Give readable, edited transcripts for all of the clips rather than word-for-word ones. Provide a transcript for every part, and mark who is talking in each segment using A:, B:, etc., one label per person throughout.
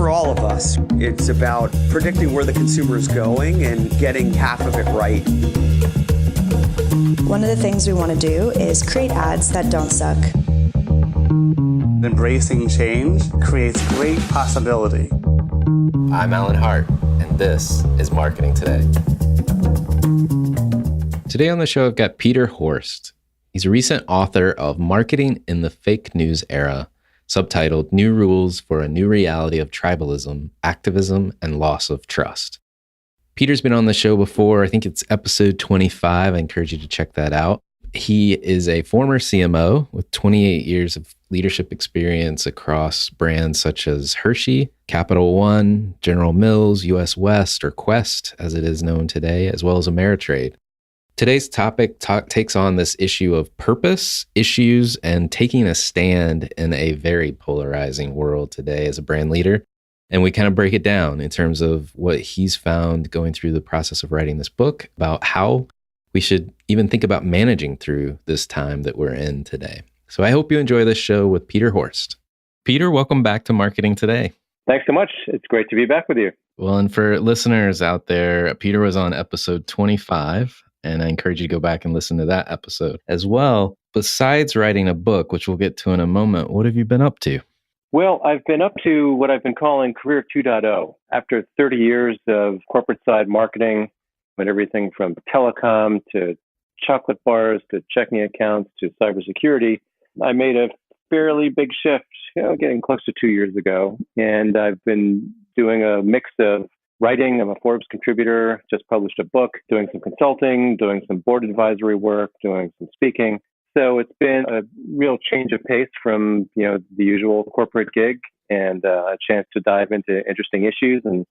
A: for all of us. It's about predicting where the consumer is going and getting half of it right.
B: One of the things we want to do is create ads that don't suck.
C: Embracing change creates great possibility.
D: I'm Alan Hart, and this is Marketing Today. Today on the show, I've got Peter Horst. He's a recent author of Marketing in the Fake News Era, subtitled New Rules for a New Reality of Tribalism, Activism, and Loss of Trust. Peter's been on the show before. I think it's episode 25. I encourage you to check that out. He is a former CMO with 28 years of leadership experience across brands such as Hershey, Capital One, General Mills, US West, or Quest, as it is known today, as well as Ameritrade. Today's topic takes on this issue of purpose, issues, and taking a stand in a very polarizing world today as a brand leader. And we kind of break it down in terms of what he's found going through the process of writing this book about how we should even think about managing through this time that we're in today. So I hope you enjoy this show with Peter Horst. Peter, welcome back to Marketing Today.
E: Thanks so much. It's great to be back with you.
D: Well, and for listeners out there, Peter was on episode 25, and I encourage you to go back and listen to that episode as well. Besides writing a book, which we'll get to in a moment, what have you been up to?
E: Well, I've been up to what I've been calling Career 2.0. After 30 years of corporate side marketing, and everything from telecom to chocolate bars to checking accounts to cybersecurity, I made a fairly big shift, getting close to 2 years ago. And I've been doing a mix of writing. I'm a Forbes contributor, just published a book, doing some consulting, doing some board advisory work, doing some speaking. So it's been a real change of pace from, the usual corporate gig, and a chance to dive into interesting issues and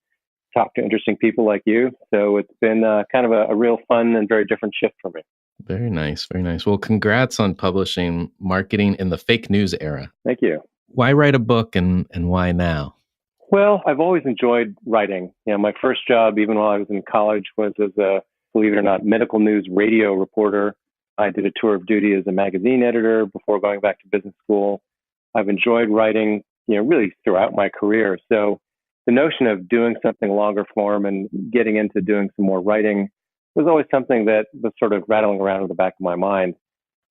E: talk to interesting people like you. So it's been kind of a real fun and very different shift for me.
D: Very nice. Very nice. Well, congrats on publishing Marketing in the Fake News Era.
E: Thank you.
D: Why write a book and why now?
E: Well, I've always enjoyed writing. My first job, even while I was in college, was as a, believe it or not, medical news radio reporter. I did a tour of duty as a magazine editor before going back to business school. I've enjoyed writing, really throughout my career. So the notion of doing something longer form and getting into doing some more writing was always something that was sort of rattling around in the back of my mind.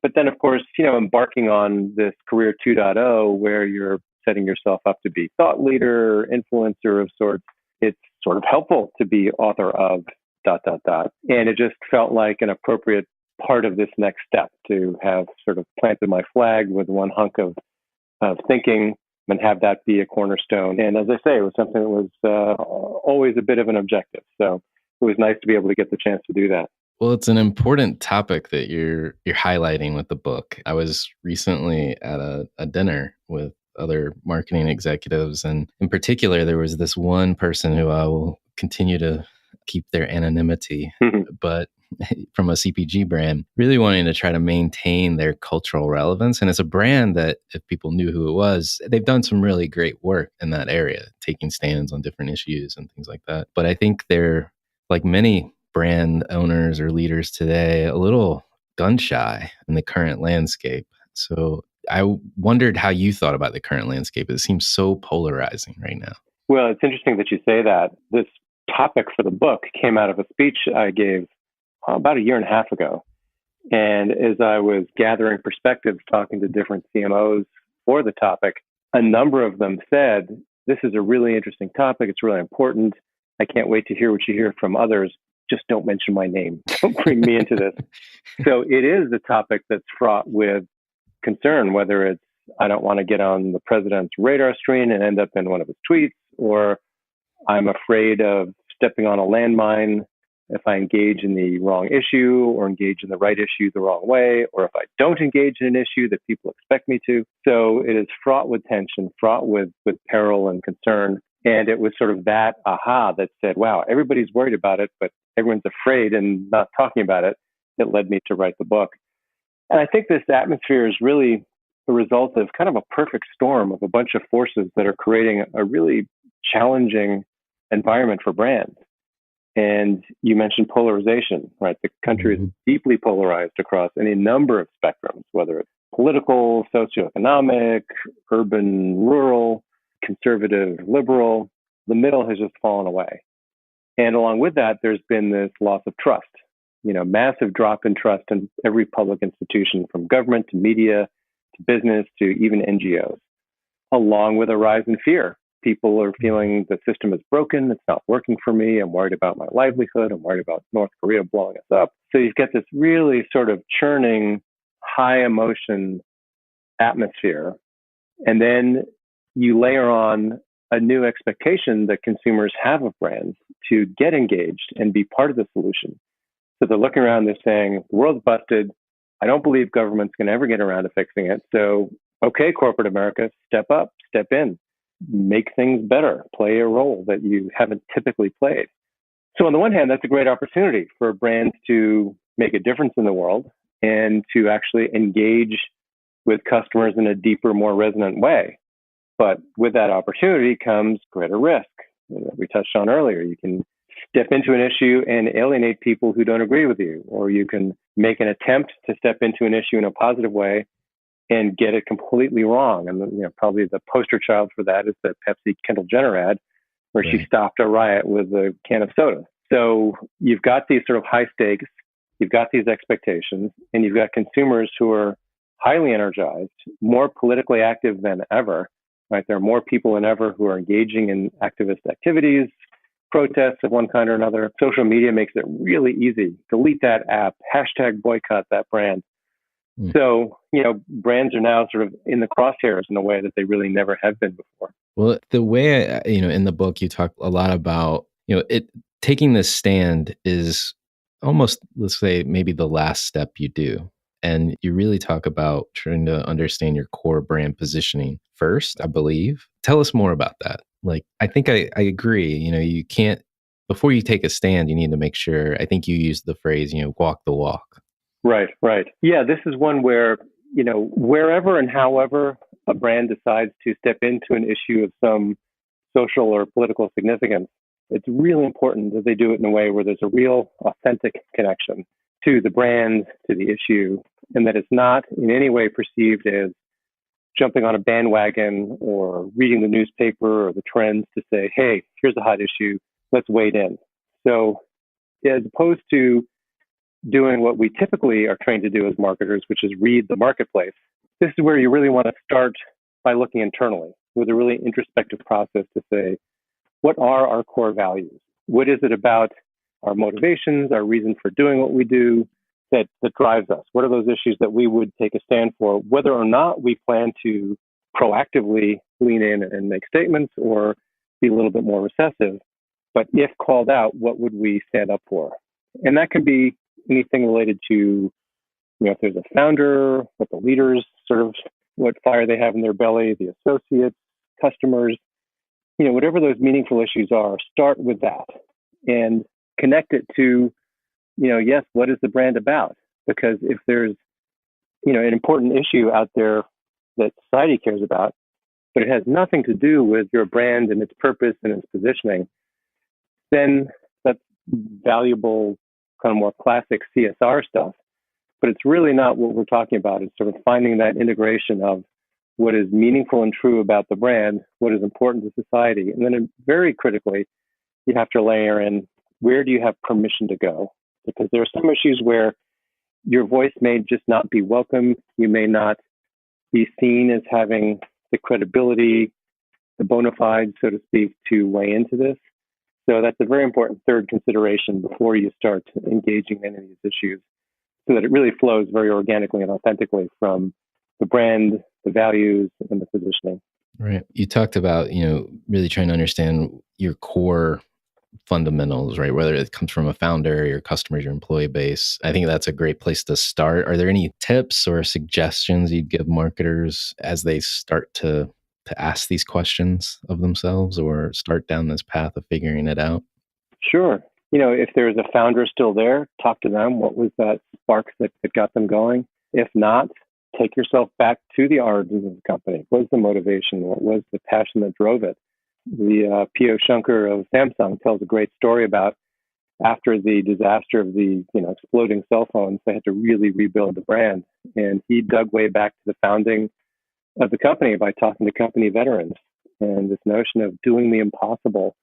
E: But then, of course, embarking on this Career 2.0, where you're setting yourself up to be thought leader, influencer of sorts, it's sort of helpful to be author of ... And it just felt like an appropriate part of this next step to have sort of planted my flag with one hunk of thinking and have that be a cornerstone. And as I say, it was something that was always a bit of an objective. So it was nice to be able to get the chance to do that.
D: Well, it's an important topic that you're highlighting with the book. I was recently at a dinner with other marketing executives, and in particular, there was this one person who I will continue to keep their anonymity, but from a CPG brand, really wanting to try to maintain their cultural relevance. And it's a brand that, if people knew who it was, they've done some really great work in that area, taking stands on different issues and things like that. But I think they're, like many brand owners or leaders today, a little gun shy in the current landscape. So I wondered how you thought about the current landscape. It seems so polarizing right now.
E: Well, it's interesting that you say that. This topic for the book came out of a speech I gave about a year and a half ago. And as I was gathering perspectives, talking to different CMOs for the topic, a number of them said, this is a really interesting topic. It's really important. I can't wait to hear what you hear from others. Just don't mention my name. Don't bring me into this. So it is a topic that's fraught with concern, whether it's, I don't want to get on the president's radar screen and end up in one of his tweets, or I'm afraid of stepping on a landmine if I engage in the wrong issue or engage in the right issue the wrong way, or if I don't engage in an issue that people expect me to. So it is fraught with tension, fraught with peril and concern. And it was sort of that aha that said, wow, everybody's worried about it, but everyone's afraid and not talking about it, that led me to write the book. And I think this atmosphere is really the result of kind of a perfect storm of a bunch of forces that are creating a really challenging environment for brands. And you mentioned polarization, right? The country is deeply polarized across any number of spectrums, whether it's political, socioeconomic, urban, rural. conservative, liberal. The middle has just fallen away. And along with that, there's been this loss of trust, massive drop in trust in every public institution, from government to media to business to even NGOs, along with a rise in fear. People are feeling the system is broken. It's not working for me. I'm worried about my livelihood. I'm worried about North Korea blowing us up. So you've got this really sort of churning, high emotion atmosphere. And then you layer on a new expectation that consumers have of brands to get engaged and be part of the solution. So they're looking around, they're saying, the world's busted. I don't believe government's going to ever get around to fixing it. So, okay, corporate America, step up, step in, make things better, play a role that you haven't typically played. So on the one hand, that's a great opportunity for brands to make a difference in the world and to actually engage with customers in a deeper, more resonant way. But with that opportunity comes greater risk that we touched on earlier. You can step into an issue and alienate people who don't agree with you, or you can make an attempt to step into an issue in a positive way and get it completely wrong. And probably the poster child for that is the Pepsi Kendall Jenner ad, where she stopped a riot with a can of soda. So you've got these sort of high stakes, you've got these expectations, and you've got consumers who are highly energized, more politically active than ever. Right? There are more people than ever who are engaging in activist activities, protests of one kind or another. Social media makes it really easy. Delete that app, hashtag boycott that brand. So, brands are now sort of in the crosshairs in a way that they really never have been before.
D: Well, the way, in the book, you talk a lot about, taking this stand is almost, let's say, maybe the last step you do. And you really talk about trying to understand your core brand positioning first, I believe. Tell us more about that. Like, I think I agree. You can't, before you take a stand, you need to make sure, I think you used the phrase, walk the walk.
E: Right. Yeah, this is one where, wherever and however a brand decides to step into an issue of some social or political significance, it's really important that they do it in a way where there's a real authentic connection to the brand, to the issue, and that it's not in any way perceived as jumping on a bandwagon or reading the newspaper or the trends to say, hey, here's a hot issue, let's wade in. So as opposed to doing what we typically are trained to do as marketers, which is read the marketplace, this is where you really want to start by looking internally with a really introspective process to say, what are our core values? What is it about our motivations, our reason for doing what we do that drives us? What are those issues that we would take a stand for, whether or not we plan to proactively lean in and make statements or be a little bit more recessive? But if called out, what would we stand up for? And that could be anything related to, if there's a founder, what the leaders sort of, what fire they have in their belly, the associates, customers, whatever those meaningful issues are, start with that and connect it to, yes, what is the brand about? Because if there's, an important issue out there that society cares about, but it has nothing to do with your brand and its purpose and its positioning, then that's valuable, kind of more classic CSR stuff. But it's really not what we're talking about. It's sort of finding that integration of what is meaningful and true about the brand, what is important to society. And then very critically, you have to layer in, where do you have permission to go? Because there are some issues where your voice may just not be welcome. You may not be seen as having the credibility, the bona fides, so to speak, to weigh into this. So that's a very important third consideration before you start engaging in any of these issues, so that it really flows very organically and authentically from the brand, the values, and the positioning.
D: Right. You talked about, really trying to understand your core fundamentals, right? Whether it comes from a founder, your customers, your employee base. I think that's a great place to start. Are there any tips or suggestions you'd give marketers as they start to ask these questions of themselves or start down this path of figuring it out?
E: Sure. If there's a founder still there, talk to them. What was that spark that got them going? If not, take yourself back to the origins of the company. What was the motivation? What was the passion that drove it? The P.O. Shunker of Samsung tells a great story about after the disaster of the exploding cell phones, they had to really rebuild the brand. And he dug way back to the founding of the company by talking to company veterans And this notion of doing the impossible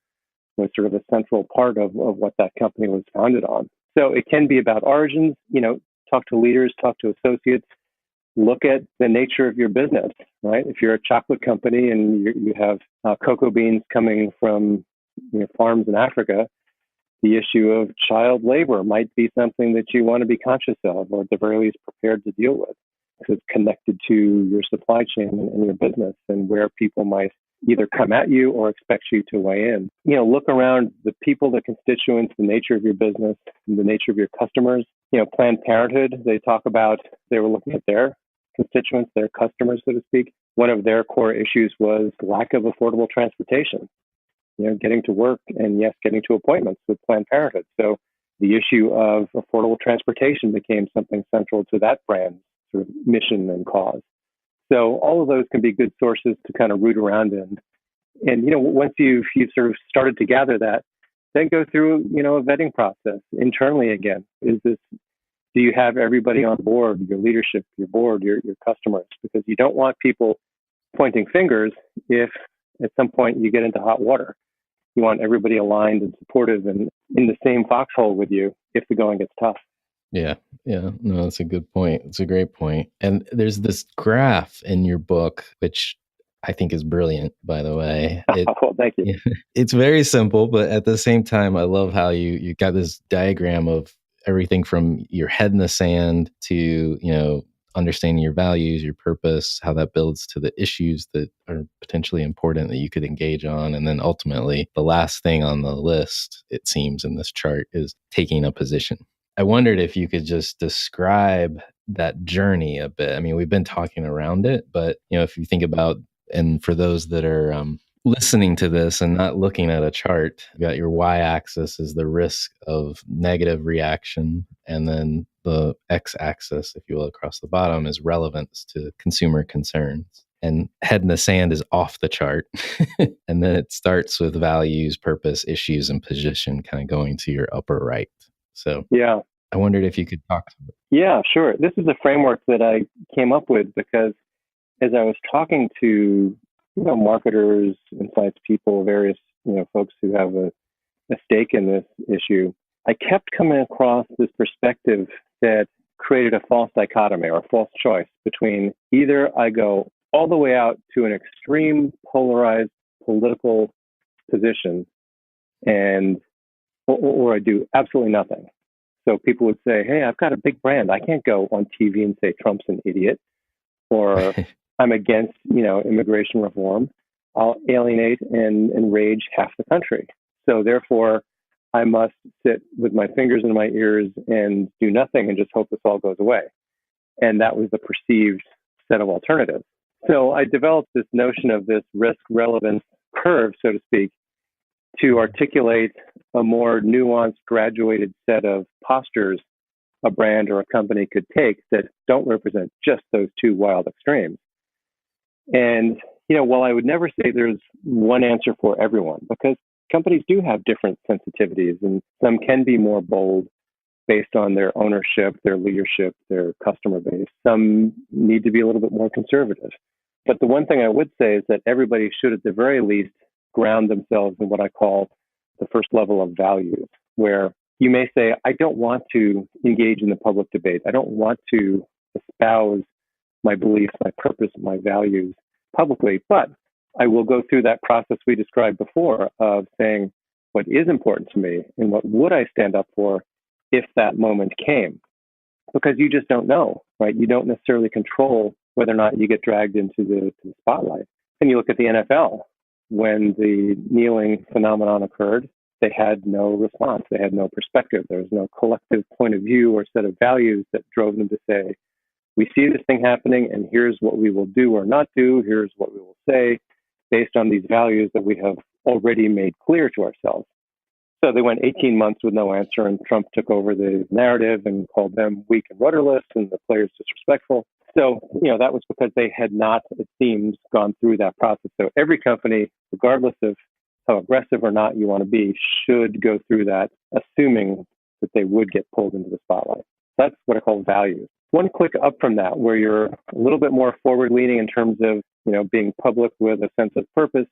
E: was sort of a central part of what that company was founded on. So it can be about origins, talk to leaders, talk to associates, look at the nature of your business, right? If you're a chocolate company and you have cocoa beans coming from farms in Africa, the issue of child labor might be something that you want to be conscious of, or at the very least prepared to deal with, because it's connected to your supply chain and your business and where people might either come at you or expect you to weigh in. Look around the people, the constituents, the nature of your business, and the nature of your customers. Planned Parenthood, they were looking at their constituents, their customers, so to speak. One of their core issues was lack of affordable transportation, getting to work and, yes, getting to appointments with Planned Parenthood. So the issue of affordable transportation became something central to that brand's sort of mission and cause. So all of those can be good sources to kind of root around in. And, once you've sort of started to gather that, then go through, a vetting process internally again. Do you have everybody on board, your leadership, your board, your customers? Because you don't want people pointing fingers if at some point you get into hot water. You want everybody aligned and supportive and in the same foxhole with you if the going gets tough.
D: Yeah. No, that's a good point. It's a great point. And there's this graph in your book, which I think is brilliant, by the way.
E: Well, thank you.
D: It's very simple, but at the same time, I love how you got this diagram of everything from your head in the sand to, understanding your values, your purpose, how that builds to the issues that are potentially important that you could engage on. And then ultimately, the last thing on the list, it seems in this chart, is taking a position. I wondered if you could just describe that journey a bit. I mean, we've been talking around it, but if you think about, and for those that are listening to this and not looking at a chart, you got your y-axis is the risk of negative reaction, and then the x-axis, if you will, across the bottom is relevance to consumer concerns. And head in the sand is off the chart. And then it starts with values, purpose, issues, and position kind of going to your upper right. So yeah, I wondered if you could talk about it.
E: Yeah, sure. This is a framework that I came up with because as I was talking to marketers, insights people, various folks who have a stake in this issue, I kept coming across this perspective that created a false dichotomy or a false choice between either I go all the way out to an extreme polarized political position or I do absolutely nothing. So people would say, hey, I've got a big brand. I can't go on TV and say Trump's an idiot, or I'm against, immigration reform. I'll alienate and enrage half the country. So therefore, I must sit with my fingers in my ears and do nothing and just hope this all goes away. And that was the perceived set of alternatives. So I developed this notion of this risk relevance curve, so to speak, to articulate a more nuanced, graduated set of postures a brand or a company could take that don't represent just those two wild extremes. And, while I would never say there's one answer for everyone, because companies do have different sensitivities, and some can be more bold based on their ownership, their leadership, their customer base. Some need to be a little bit more conservative. But the one thing I would say is that everybody should, at the very least, ground themselves in what I call the first level of values, where you may say, I don't want to engage in the public debate. I don't want to espouse my beliefs, my purpose, my values publicly, but I will go through that process we described before of saying what is important to me and what would I stand up for if that moment came. Because you just don't know, right? You don't necessarily control whether or not you get dragged into the spotlight. And you look at the NFL, when the kneeling phenomenon occurred, they had no response. They had no perspective. There was no collective point of view or set of values that drove them to say, we see this thing happening, and here's what we will do or not do. Here's what we will say based on these values that we have already made clear to ourselves. So they went 18 months with no answer, and Trump took over the narrative and called them weak and rudderless and the players disrespectful. So, that was because they had not, it seems, gone through that process. So every company, regardless of how aggressive or not you want to be, should go through that, assuming that they would get pulled into the spotlight. That's what I call values. One click up from that, where you're a little bit more forward-leaning in terms of, being public with a sense of purpose,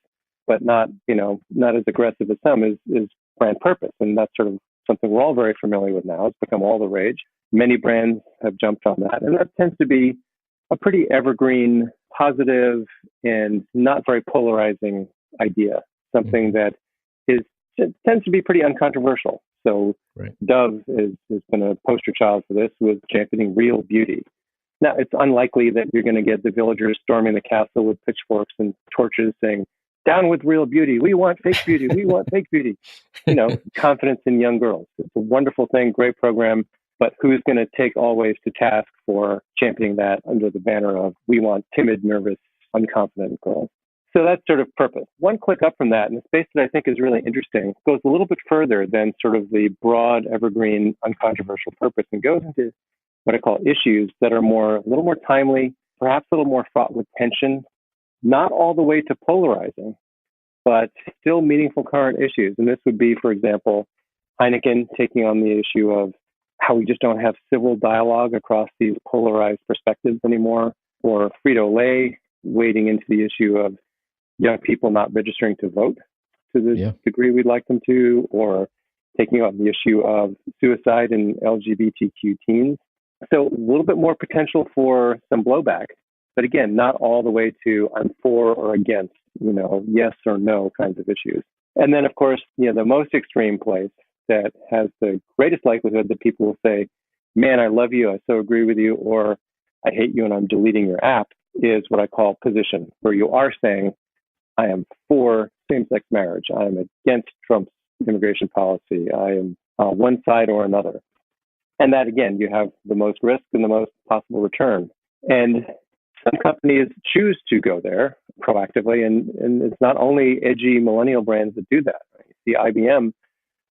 E: but not as aggressive as some, is brand purpose. And that's sort of something we're all very familiar with now. It's become all the rage. Many brands have jumped on that. And that tends to be a pretty evergreen, positive, and not very polarizing idea, something that tends to be pretty uncontroversial. So Dove has been a poster child for this with championing real beauty. Now, it's unlikely that you're going to get the villagers storming the castle with pitchforks and torches saying, "Down with real beauty. We want fake beauty. We want fake beauty." Confidence in young girls. It's a wonderful thing, great program. But who's going to take Always to task for championing that under the banner of "we want timid, nervous, unconfident girls"? So that's sort of purpose. One click up from that, and a space that I think is really interesting, goes a little bit further than sort of the broad, evergreen, uncontroversial purpose, and goes into what I call issues that are a little more timely, perhaps a little more fraught with tension, not all the way to polarizing, but still meaningful current issues. And this would be, for example, Heineken taking on the issue of how we just don't have civil dialogue across these polarized perspectives anymore, or Frito-Lay wading into the issue of young people not registering to vote to the degree we'd like them to, or taking on the issue of suicide in LGBTQ teens. So a little bit more potential for some blowback, but again, not all the way to I'm for or against, yes or no kinds of issues. And then, of course, the most extreme place that has the greatest likelihood that people will say, "Man, I love you, I so agree with you," or "I hate you and I'm deleting your app," is what I call position, where you are saying, "I am for same-sex marriage. I am against Trump's immigration policy. I am one side or another." And that, again, you have the most risk and the most possible return. And some companies choose to go there proactively. And it's not only edgy millennial brands that do that. Right? You see IBM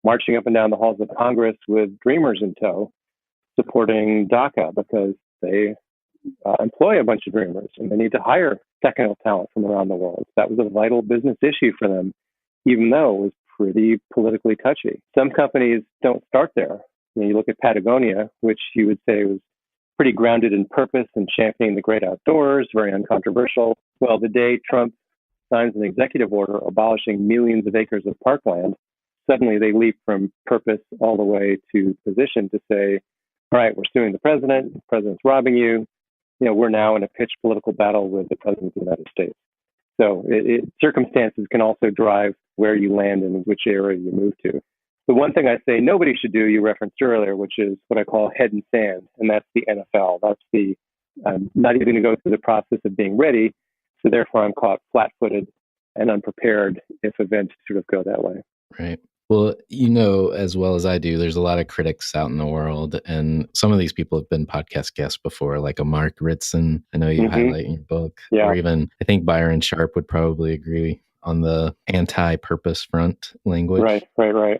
E: marching up and down the halls of Congress with Dreamers in tow, supporting DACA because they employ a bunch of Dreamers and they need to hire technical talent from around the world. That was a vital business issue for them, even though it was pretty politically touchy. Some companies don't start there. You look at Patagonia, which you would say was pretty grounded in purpose and championing the great outdoors, very uncontroversial. Well, the day Trump signs an executive order abolishing millions of acres of parkland, suddenly they leap from purpose all the way to position to say, all right, we're suing the president's robbing you. We're now in a pitched political battle with the president of the United States. So circumstances can also drive where you land and which area you move to. The one thing I say nobody should do, you referenced earlier, which is what I call head in sand, and that's the NFL. That's the not even going to go through the process of being ready, so therefore I'm caught flat-footed and unprepared if events sort of go that way.
D: Right. Well, as well as I do, there's a lot of critics out in the world, and some of these people have been podcast guests before, like a Mark Ritson. I know you highlight in your book, or even I think Byron Sharp would probably agree on the anti-purpose front language.
E: Right.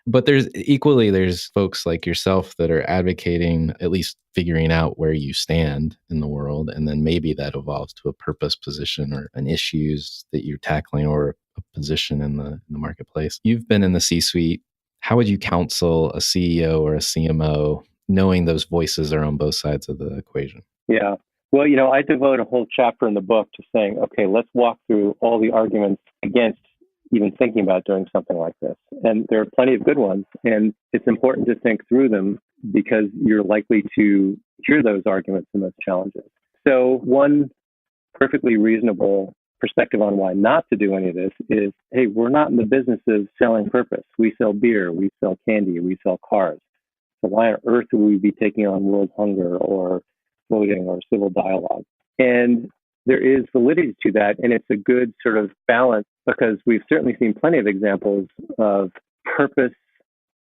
D: But there's folks like yourself that are advocating at least figuring out where you stand in the world, and then maybe that evolves to a purpose position or an issues that you're tackling or a position in the marketplace. You've been in the C-suite. How would you counsel a CEO or a CMO knowing those voices are on both sides of the equation?
E: Yeah. Well, I devote a whole chapter in the book to saying, okay, let's walk through all the arguments against even thinking about doing something like this. And there are plenty of good ones. And it's important to think through them because you're likely to hear those arguments and those challenges. So one perfectly reasonable perspective on why not to do any of this is, hey, we're not in the business of selling purpose. We sell beer, we sell candy, we sell cars. So why on earth would we be taking on world hunger or voting or civil dialogue? And there is validity to that, and it's a good sort of balance because we've certainly seen plenty of examples of purpose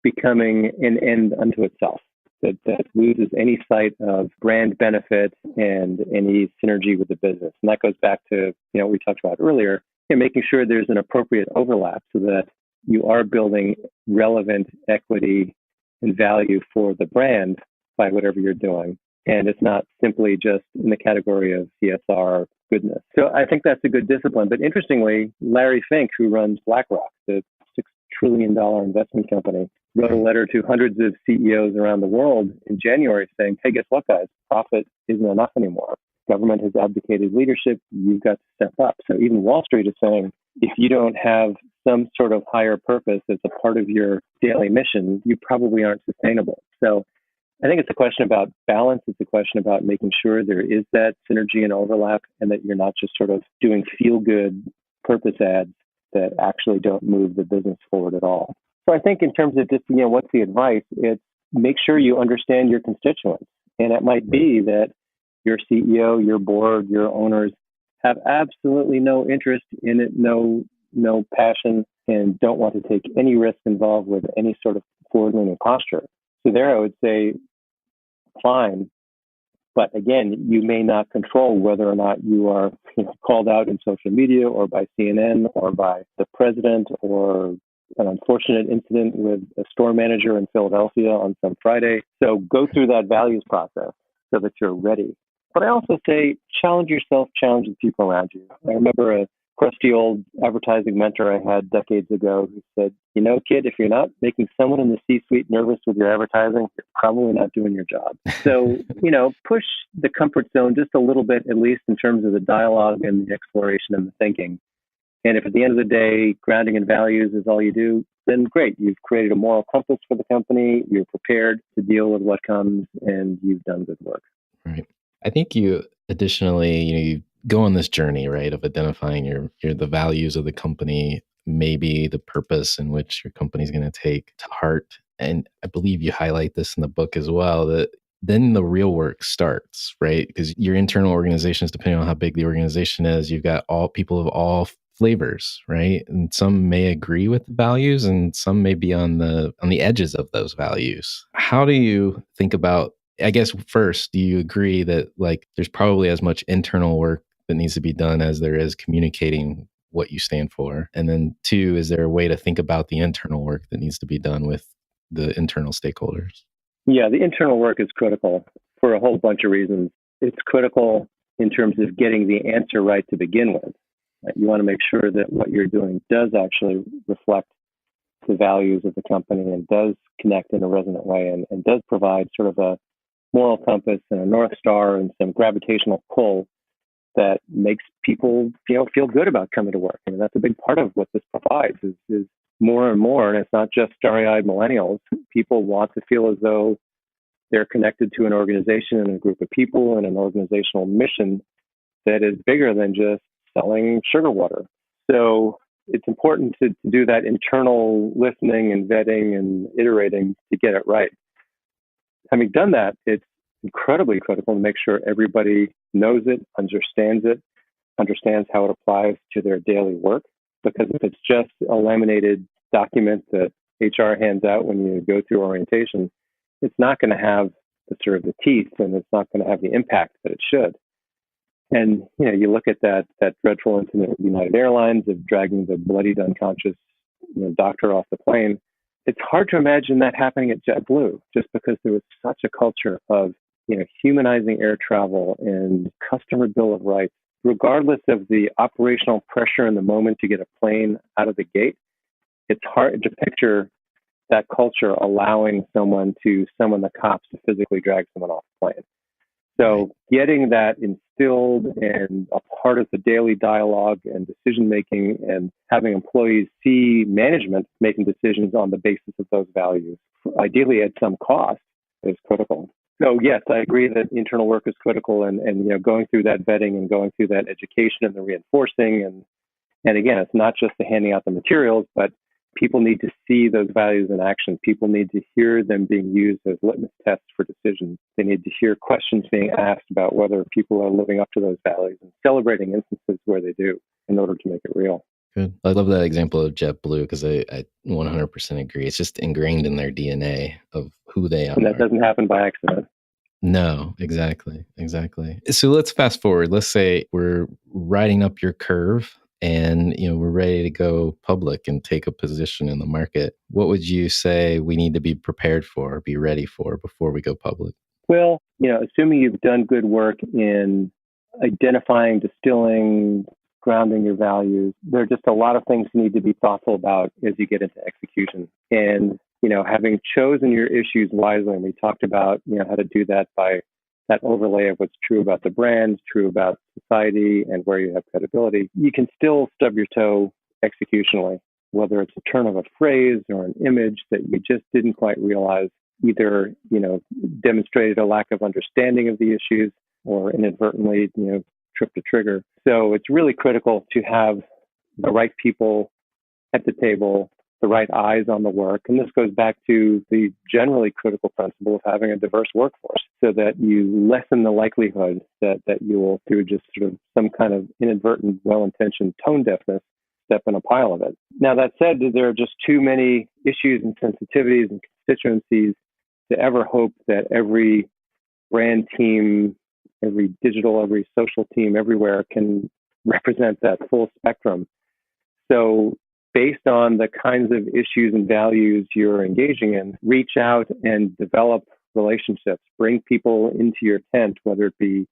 E: becoming an end unto itself, that loses any sight of brand benefit and any synergy with the business. And that goes back to what we talked about earlier, making sure there's an appropriate overlap so that you are building relevant equity and value for the brand by whatever you're doing. And it's not simply just in the category of CSR goodness. So I think that's a good discipline. But interestingly, Larry Fink, who runs BlackRock, the $6 trillion investment company, wrote a letter to hundreds of CEOs around the world in January saying, hey, guess what, guys? Profit isn't enough anymore. Government has abdicated leadership. You've got to step up. So even Wall Street is saying, if you don't have some sort of higher purpose as a part of your daily mission, you probably aren't sustainable. So I think it's a question about balance. It's a question about making sure there is that synergy and overlap, and that you're not just sort of doing feel-good purpose ads that actually don't move the business forward at all. So I think in terms of just, what's the advice? It's make sure you understand your constituents. And it might be that your CEO, your board, your owners have absolutely no interest in it, no passion, and don't want to take any risk involved with any sort of forward-leaning posture. So there I would say, fine. But again, you may not control whether or not you are called out in social media or by CNN or by the president, or an unfortunate incident with a store manager in Philadelphia on some Friday. So go through that values process so that you're ready. But I also say challenge yourself, challenge the people around you. I remember a crusty old advertising mentor I had decades ago who said, kid, if you're not making someone in the C-suite nervous with your advertising, you're probably not doing your job. So, push the comfort zone just a little bit, at least in terms of the dialogue and the exploration and the thinking. And if at the end of the day, grounding in values is all you do, then great. You've created a moral compass for the company. You're prepared to deal with what comes, and you've done good work.
D: Right. I think you additionally, you go on this journey, right, of identifying the values of the company, maybe the purpose in which your company is going to take to heart. And I believe you highlight this in the book as well, that then the real work starts, right? Because your internal organizations, depending on how big the organization is, you've got all people of all flavors, right? And some may agree with the values and some may be on the edges of those values. How do you think about, I guess first, do you agree that there's probably as much internal work that needs to be done as there is communicating what you stand for? And then two, is there a way to think about the internal work that needs to be done with the internal stakeholders?
E: Yeah, the internal work is critical for a whole bunch of reasons. It's critical in terms of getting the answer right to begin with. You want to make sure that what you're doing does actually reflect the values of the company and does connect in a resonant way and does provide sort of a moral compass and a North Star and some gravitational pull that makes people feel good about coming to work. I mean, that's a big part of what this provides is more and more, and it's not just starry-eyed millennials. People want to feel as though they're connected to an organization and a group of people and an organizational mission that is bigger than just selling sugar water. So it's important to do that internal listening and vetting and iterating to get it right. Having done that, it's incredibly critical to make sure everybody knows it, understands how it applies to their daily work. Because if it's just a laminated document that HR hands out when you go through orientation, it's not going to have the teeth, and it's not going to have the impact that it should. And you look at that dreadful incident with United Airlines of dragging the bloodied, unconscious doctor off the plane. It's hard to imagine that happening at JetBlue, just because there was such a culture of humanizing air travel and customer bill of rights, regardless of the operational pressure in the moment to get a plane out of the gate. It's hard to picture that culture allowing someone to summon the cops to physically drag someone off the plane. So getting that instilled and a part of the daily dialogue and decision-making, and having employees see management making decisions on the basis of those values, ideally at some cost, is critical. So yes, I agree that internal work is critical, and going through that vetting and going through that education and the reinforcing, and again, it's not just the handing out the materials, but people need to see those values in action. People need to hear them being used as litmus tests for decisions. They need to hear questions being asked about whether people are living up to those values, and celebrating instances where they do in order to make it real.
D: Good. I love that example of JetBlue because I 100% agree. It's just ingrained in their DNA of who they are.
E: And that doesn't happen by accident.
D: No, exactly. So let's fast forward. Let's say we're riding up your curve and we're ready to go public and take a position in the market. What would you say we need to be prepared for, be ready for before we go public?
E: Well, assuming you've done good work in identifying, distilling, grounding your values, there are just a lot of things you need to be thoughtful about as you get into execution. And, having chosen your issues wisely, and we talked about, how to do that by that overlay of what's true about the brand, true about society, and where you have credibility, you can still stub your toe executionally, whether it's a turn of a phrase or an image that you just didn't quite realize either, demonstrated a lack of understanding of the issues or inadvertently, tripped a trigger. So it's really critical to have the right people at the table, the right eyes on the work. And this goes back to the generally critical principle of having a diverse workforce so that you lessen the likelihood that you will, through just sort of some kind of inadvertent, well-intentioned tone deafness, step in a pile of it. Now, that said, there are just too many issues and sensitivities and constituencies to ever hope that every brand team, every digital, every social team everywhere can represent that full spectrum. So based on the kinds of issues and values you're engaging in, reach out and develop relationships, bring people into your tent, whether it be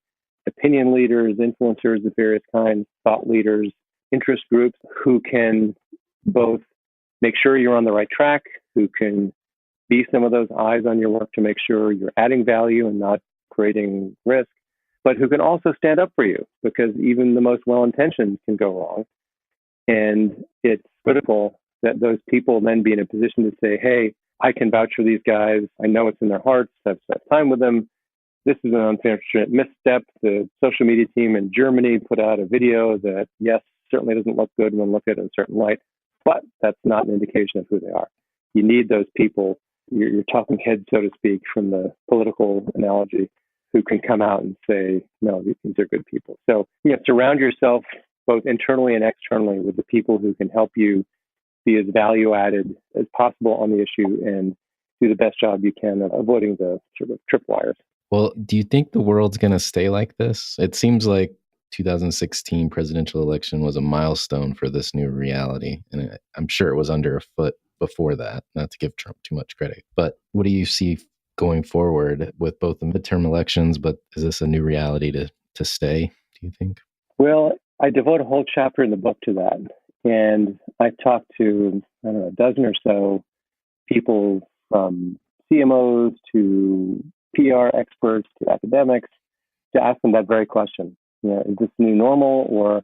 E: opinion leaders, influencers of various kinds, thought leaders, interest groups who can both make sure you're on the right track, who can be some of those eyes on your work to make sure you're adding value and not creating risk, but who can also stand up for you, because even the most well-intentioned can go wrong. And it's critical that those people then be in a position to say, hey, I can vouch for these guys. I know it's in their hearts. I've spent time with them. This is an unfortunate misstep. The social media team in Germany put out a video that, yes, certainly doesn't look good when looked at in a certain light, but that's not an indication of who they are. You need those people, your talking head, so to speak, from the political analogy, who can come out and say, no, these are good people. So, surround yourself both internally and externally with the people who can help you be as value added as possible on the issue and do the best job you can of avoiding the sort of tripwires.
D: Well, do you think the world's going to stay like this? It seems like 2016 presidential election was a milestone for this new reality. And I'm sure it was underfoot before that, not to give Trump too much credit. But what do you see going forward with both the midterm elections? But is this a new reality to stay, do you think?
E: Well, I devote a whole chapter in the book to that. And I talked to, a dozen or so people from CMOs to PR experts to academics to ask them that very question. Is this new normal, or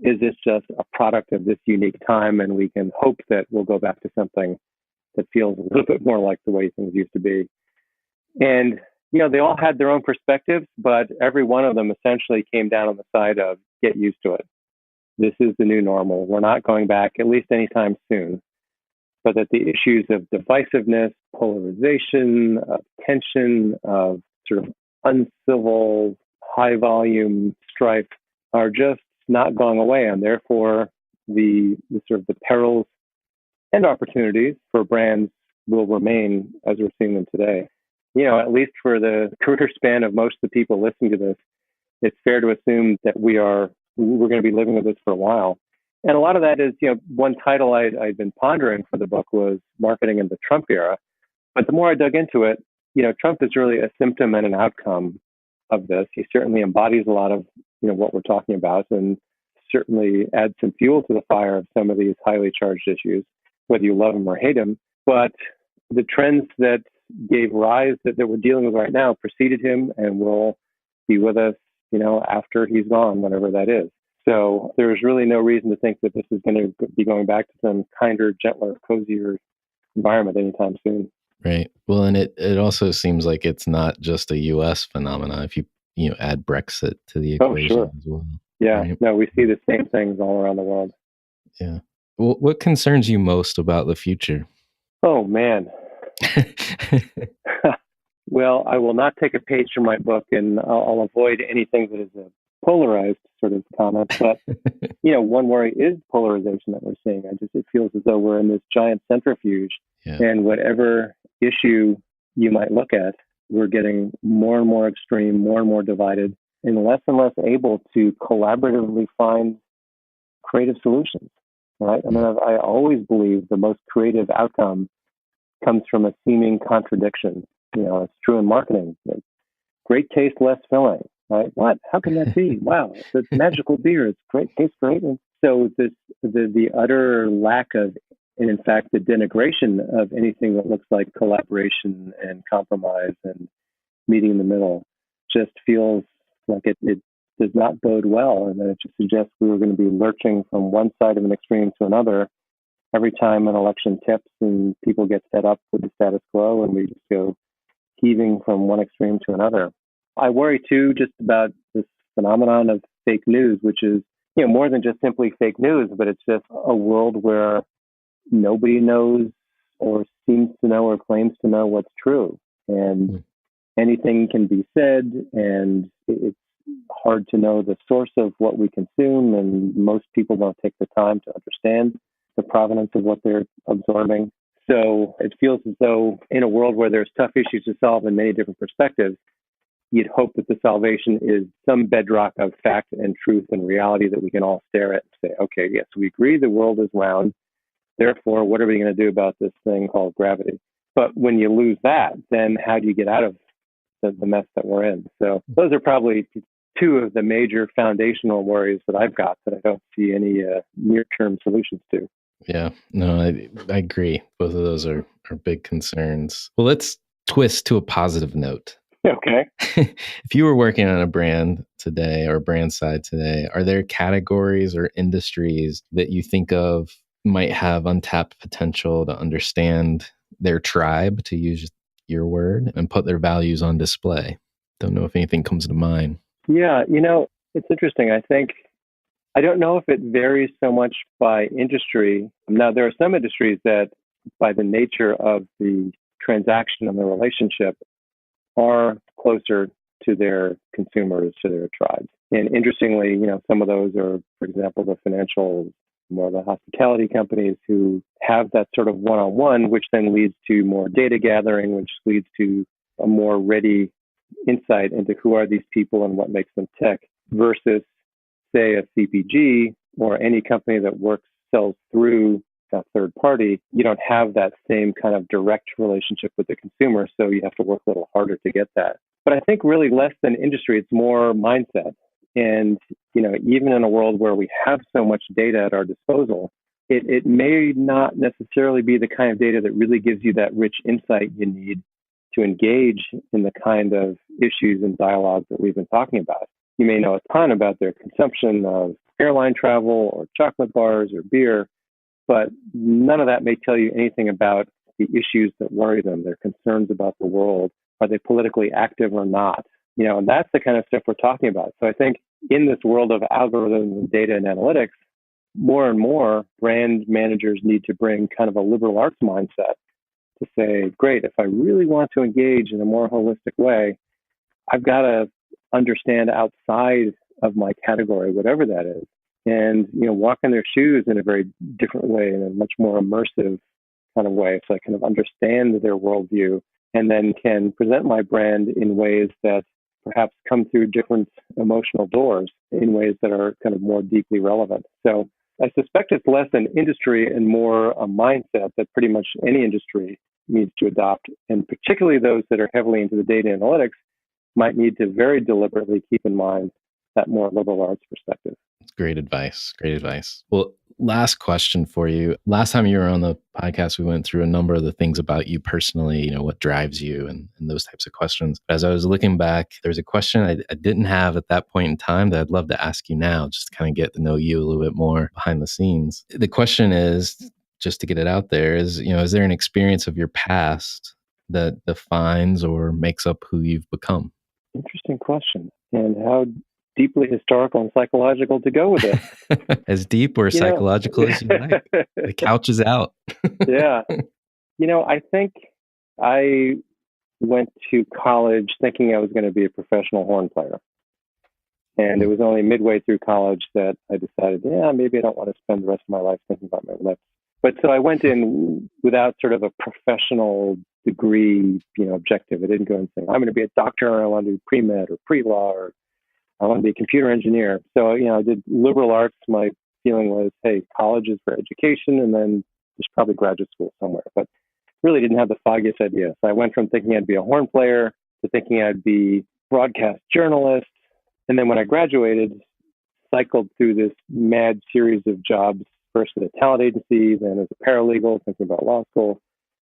E: is this just a product of this unique time and we can hope that we'll go back to something that feels a little bit more like the way things used to be? And, they all had their own perspectives, but every one of them essentially came down on the side of get used to it. This is the new normal. We're not going back, at least anytime soon. But that the issues of divisiveness, polarization, of tension, of sort of uncivil, high volume strife are just not going away. And therefore, the sort of the perils and opportunities for brands will remain as we're seeing them today. At least for the career span of most of the people listening to this, it's fair to assume that we're going to be living with this for a while. And a lot of that is, one title I'd been pondering for the book was Marketing in the Trump Era. But the more I dug into it, Trump is really a symptom and an outcome of this. He certainly embodies a lot of, what we're talking about, and certainly adds some fuel to the fire of some of these highly charged issues, whether you love him or hate him. But the trends that gave rise that we're dealing with right now preceded him and will be with us, after he's gone, whenever that is. So there's really no reason to think that this is going to be going back to some kinder, gentler, cozier environment anytime soon.
D: Right. Well, and it also seems like it's not just a U.S. phenomena. If you add Brexit to the equation as well.
E: Yeah.
D: Right?
E: No, we see the same things all around the world.
D: Yeah. Well, what concerns you most about the future?
E: Oh, man. Well, I will not take a page from my book, and I'll avoid anything that is a polarized sort of comment. But, one worry is polarization that we're seeing. It feels as though we're in this giant centrifuge, and whatever issue you might look at, we're getting more and more extreme, more and more divided, and less able to collaboratively find creative solutions, right? I mean, I always believe the most creative outcome comes from a seeming contradiction. It's true in marketing. Great taste, less filling, right? What? How can that be? Wow, it's magical beer. It's great, tastes great. And so the utter lack of, and in fact, the denigration of anything that looks like collaboration and compromise and meeting in the middle just feels like it does not bode well. And then it just suggests we were going to be lurching from one side of an extreme to another every time an election tips and people get fed up with the status quo, and we just go heaving from one extreme to another. I worry too just about this phenomenon of fake news, which is, more than just simply fake news, but it's just a world where nobody knows or seems to know or claims to know what's true. And anything can be said, and it's hard to know the source of what we consume, and most people don't take the time to understand the provenance of what they're absorbing. So it feels as though in a world where there's tough issues to solve in many different perspectives, you'd hope that the salvation is some bedrock of fact and truth and reality that we can all stare at and say, okay, yes, we agree the world is round. Therefore, what are we going to do about this thing called gravity? But when you lose that, then how do you get out of the mess that we're in? So those are probably two of the major foundational worries that I've got that I don't see any near-term solutions to.
D: Yeah, no, I agree. Both of those are big concerns. Well, let's twist to a positive note.
E: Okay.
D: If you were working on a brand today or brand side today, are there categories or industries that you think of might have untapped potential to understand their tribe, to use your word, and put their values on display? Don't know if anything comes to mind.
E: Yeah, it's interesting. I don't know if it varies so much by industry. Now, there are some industries that, by the nature of the transaction and the relationship, are closer to their consumers, to their tribes. And interestingly, some of those are, for example, the financial, more the hospitality companies who have that sort of one-on-one, which then leads to more data gathering, which leads to a more ready insight into who are these people and what makes them tick, versus, say, a CPG or any company that sells through a third party. You don't have that same kind of direct relationship with the consumer, so you have to work a little harder to get that. But I think really less than industry, it's more mindset. And, even in a world where we have so much data at our disposal, it may not necessarily be the kind of data that really gives you that rich insight you need to engage in the kind of issues and dialogues that we've been talking about. You may know a ton about their consumption of airline travel or chocolate bars or beer, but none of that may tell you anything about the issues that worry them, their concerns about the world. Are they politically active or not? And that's the kind of stuff we're talking about. So I think in this world of algorithms and data and analytics, more and more brand managers need to bring kind of a liberal arts mindset to say, great, if I really want to engage in a more holistic way, I've got to understand outside of my category, whatever that is, and walk in their shoes in a very different way, in a much more immersive kind of way, so I kind of understand their worldview, and then can present my brand in ways that perhaps come through different emotional doors, in ways that are kind of more deeply relevant. So I suspect it's less an industry and more a mindset that pretty much any industry needs to adopt, and particularly those that are heavily into the data analytics might need to very deliberately keep in mind that more liberal arts perspective.
D: Great advice. Great advice. Well, last question for you. Last time you were on the podcast, we went through a number of the things about you personally, what drives you and those types of questions. As I was looking back, there's a question I didn't have at that point in time that I'd love to ask you now, just to kind of get to know you a little bit more behind the scenes. The question is, just to get it out there, is there an experience of your past that defines or makes up who you've become?
E: Interesting question. And how deeply historical and psychological to go with it.
D: As deep or psychological as you like. The couch is out.
E: Yeah. I think I went to college thinking I was going to be a professional horn player. And it was only midway through college that I decided, maybe I don't want to spend the rest of my life thinking about my lips. But so I went in without sort of a professional degree, objective. I didn't go and say, I'm going to be a doctor, or I want to do pre-med or pre-law, or I want to be a computer engineer. So, I did liberal arts. My feeling was, hey, college is for education, and then there's probably graduate school somewhere. But really didn't have the foggiest idea. So I went from thinking I'd be a horn player to thinking I'd be broadcast journalist. And then when I graduated, cycled through this mad series of jobs, first at a talent agency, then as a paralegal, thinking about law school,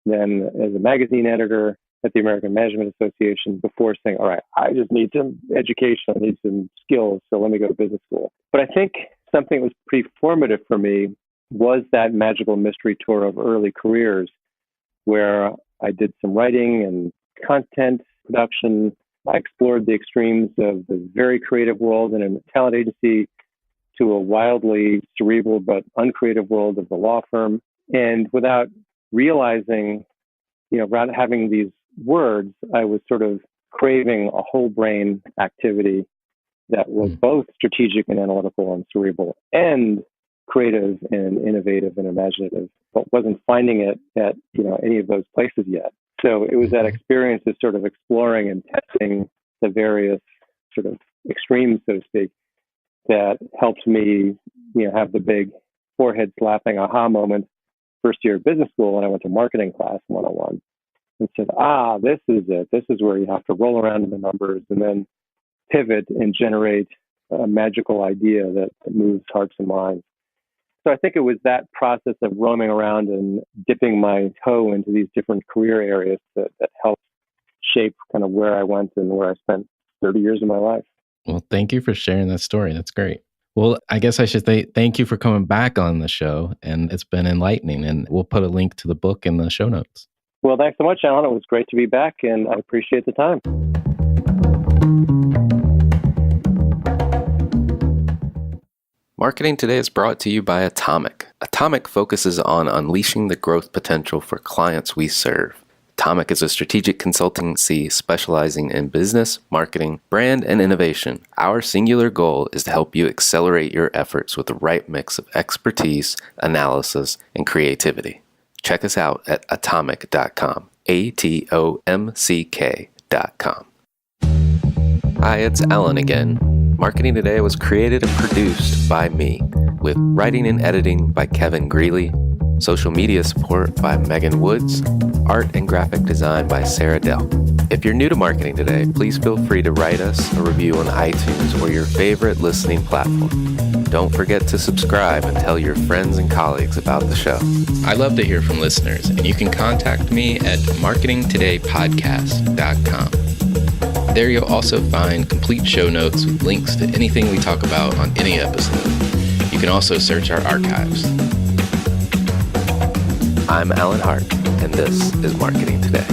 E: then as a magazine editor, at the American Management Association before saying, all right, I just need some education, I need some skills, so let me go to business school. But I think something that was pretty formative for me was that magical mystery tour of early careers where I did some writing and content production. I explored the extremes of the very creative world in a talent agency to a wildly cerebral but uncreative world of the law firm. And without realizing, without having these words, I was sort of craving a whole brain activity that was both strategic and analytical and cerebral and creative and innovative and imaginative, but wasn't finding it at any of those places yet. So it was that experience of sort of exploring and testing the various sort of extremes, so to speak, that helped me, have the big forehead slapping aha moment first year of business school when I went to marketing class 101 and said, this is it. This is where you have to roll around in the numbers and then pivot and generate a magical idea that moves hearts and minds. So I think it was that process of roaming around and dipping my toe into these different career areas that helped shape kind of where I went and where I spent 30 years of my life.
D: Well, thank you for sharing that story. That's great. Well, I guess I should say thank you for coming back on the show, and it's been enlightening, and we'll put a link to the book in the show notes.
E: Well, thanks so much, Alan. It was great to be back, and I appreciate the time.
D: Marketing Today is brought to you by Atomic. Atomic focuses on unleashing the growth potential for clients we serve. Atomic is a strategic consultancy specializing in business, marketing, brand, and innovation. Our singular goal is to help you accelerate your efforts with the right mix of expertise, analysis, and creativity. Check us out at atomic.com, ATOMCK.com. Hi, it's Alan again. Marketing Today was created and produced by me, with writing and editing by Kevin Greeley, social media support by Megan Woods, art and graphic design by Sarah Dell. If you're new to Marketing Today, please feel free to write us a review on iTunes or your favorite listening platform. Don't forget to subscribe and tell your friends and colleagues about the show. I love to hear from listeners, and you can contact me at marketingtodaypodcast.com. There you'll also find complete show notes with links to anything we talk about on any episode. You can also search our archives. I'm Alan Hart, and this is Marketing Today.